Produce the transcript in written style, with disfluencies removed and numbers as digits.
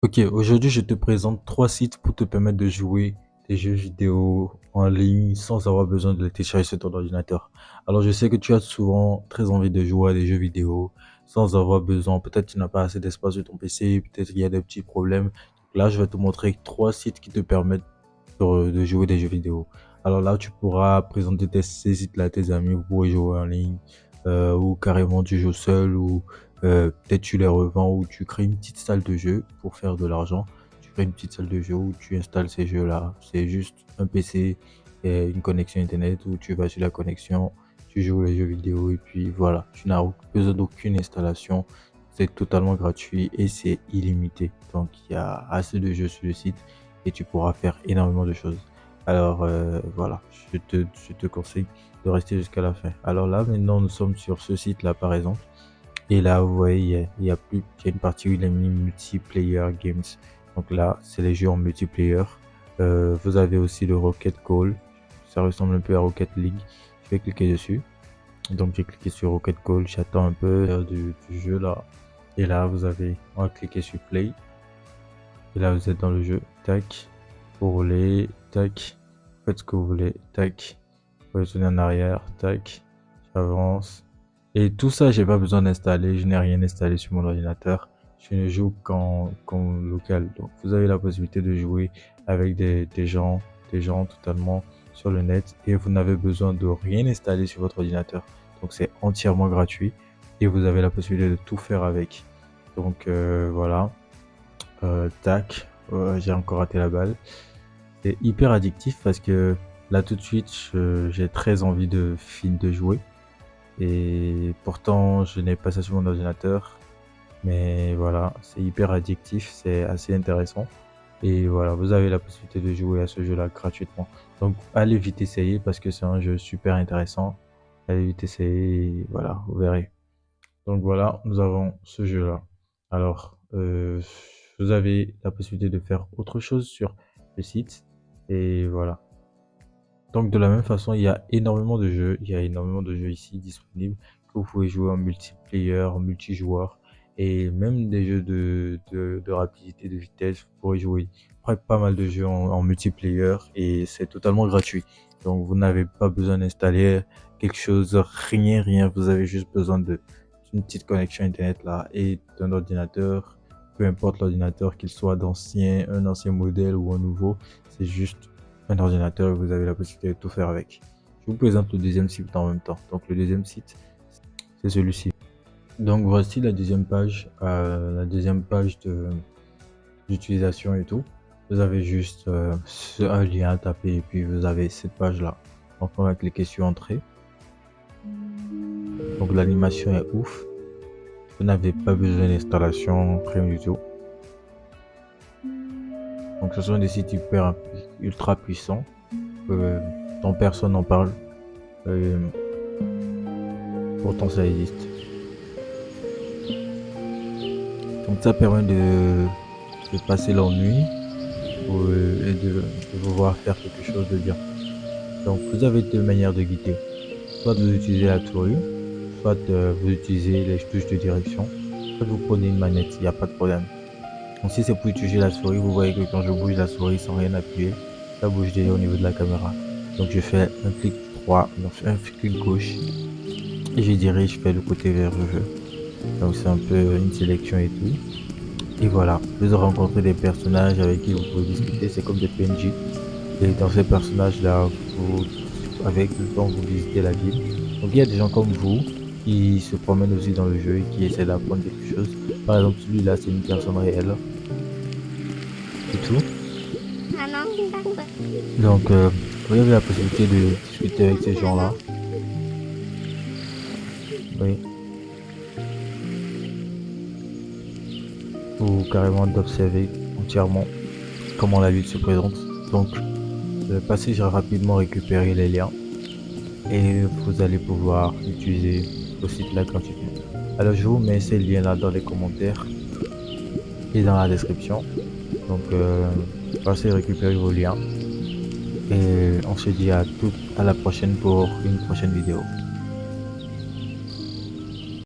Ok, aujourd'hui je te présente trois sites pour te permettre de jouer des jeux vidéo en ligne sans avoir besoin de les télécharger sur ton ordinateur. Alors je sais que tu as souvent très envie de jouer à des jeux vidéo sans avoir besoin, peut-être tu n'as pas assez d'espace sur ton PC, peut-être qu'il y a des petits problèmes. Donc là je vais te montrer trois sites qui te permettent de jouer des jeux vidéo. Alors là tu pourras présenter ces sites-là à tes amis, vous pourrez jouer en ligne, ou carrément tu joues seul, ou peut-être tu les revends, ou tu crées une petite salle de jeu pour faire de l'argent. Tu crées une petite salle de jeu où tu installes ces jeux-là. C'est juste un PC et une connexion internet où tu vas sur la connexion, tu joues les jeux vidéo et puis voilà. Tu n'as besoin d'aucune installation. C'est totalement gratuit et c'est illimité. Donc il y a assez de jeux sur le site et tu pourras faire énormément de choses. Alors voilà, je te conseille de rester jusqu'à la fin. Alors là, maintenant, nous sommes sur ce site-là, par exemple. Et là, vous voyez, il y a une partie où il a mis multiplayer games. Donc là, c'est les jeux en multiplayer. Vous avez aussi le Rocket Call. Ça ressemble un peu à Rocket League. Je vais cliquer dessus. Donc j'ai cliqué sur Rocket Call. J'attends un peu du jeu là. Et là, on va cliquer sur Play. Et là, vous êtes dans le jeu. Tac. Vous roulez. Tac. Faites ce que vous voulez. Tac. Vous retournez en arrière. Tac. J'avance. Et tout ça, j'ai pas besoin d'installer, je n'ai rien installé sur mon ordinateur. Je ne joue qu'en local. Donc, vous avez la possibilité de jouer avec des gens totalement sur le net et vous n'avez besoin de rien installer sur votre ordinateur. Donc, c'est entièrement gratuit et vous avez la possibilité de tout faire avec. Donc, voilà. Tac. J'ai encore raté la balle. C'est hyper addictif parce que là, tout de suite, j'ai très envie de jouer. Et pourtant, je n'ai pas ça sur mon ordinateur. Mais voilà, c'est hyper addictif, c'est assez intéressant. Et voilà, vous avez la possibilité de jouer à ce jeu-là gratuitement. Donc, allez vite essayer parce que c'est un jeu super intéressant. Allez vite essayer et voilà, vous verrez. Donc voilà, nous avons ce jeu-là. Alors, vous avez la possibilité de faire autre chose sur le site. Et voilà. Donc de la même façon, il y a énormément de jeux, il y a énormément de jeux ici disponibles que vous pouvez jouer en multiplayer, en multijoueur et même des jeux de rapidité, de vitesse, vous pourrez jouer pas mal de jeux en multiplayer et c'est totalement gratuit. Donc vous n'avez pas besoin d'installer quelque chose, rien, vous avez juste besoin d'une petite connexion internet là et d'un ordinateur, peu importe l'ordinateur, qu'il soit un ancien modèle ou un nouveau, c'est juste un ordinateur et vous avez la possibilité de tout faire avec. Je vous présente le deuxième site en même temps. Donc le deuxième site, c'est celui-ci. Donc voici la deuxième page d'utilisation et tout. Vous avez juste un lien à taper et puis vous avez cette page-là. Donc on va cliquer sur Entrée. Donc l'animation est ouf. Vous n'avez pas besoin d'installation, rien du tout. Donc ce sont des sites ultra puissants. Dont personne n'en parle. Euh, Pourtant ça existe. Donc ça permet de passer l'ennui et de vous voir faire quelque chose de bien. Donc vous avez deux manières de guider. Soit vous utilisez la souris, soit vous utilisez les touches de direction. Soit vous prenez une manette, il n'y a pas de problème. Donc si c'est pour utiliser la souris, vous voyez que quand je bouge la souris sans rien appuyer, ça bouge déjà au niveau de la caméra. Donc je fais un clic droit, donc un clic gauche et je dirige vers le côté vers le jeu. Donc c'est un peu une sélection et tout. Et voilà, vous rencontrez des personnages avec qui vous pouvez discuter, c'est comme des PNJ. Et dans ces personnages-là, avec le temps, vous visitez la ville. Donc il y a des gens comme vous qui se promènent aussi dans le jeu et qui essaient d'apprendre quelque chose. Par exemple, celui-là, c'est une personne réelle et tout. Donc vous avez la possibilité de discuter avec ces gens-là. Oui. Ou carrément d'observer entièrement comment la ville se présente. Donc passez rapidement récupérer les liens et vous allez pouvoir utiliser ce site là gratuitement. Alors je vous mets ces liens là dans les commentaires et dans la description. Donc passez récupérer vos liens et on se dit à la prochaine pour une prochaine vidéo.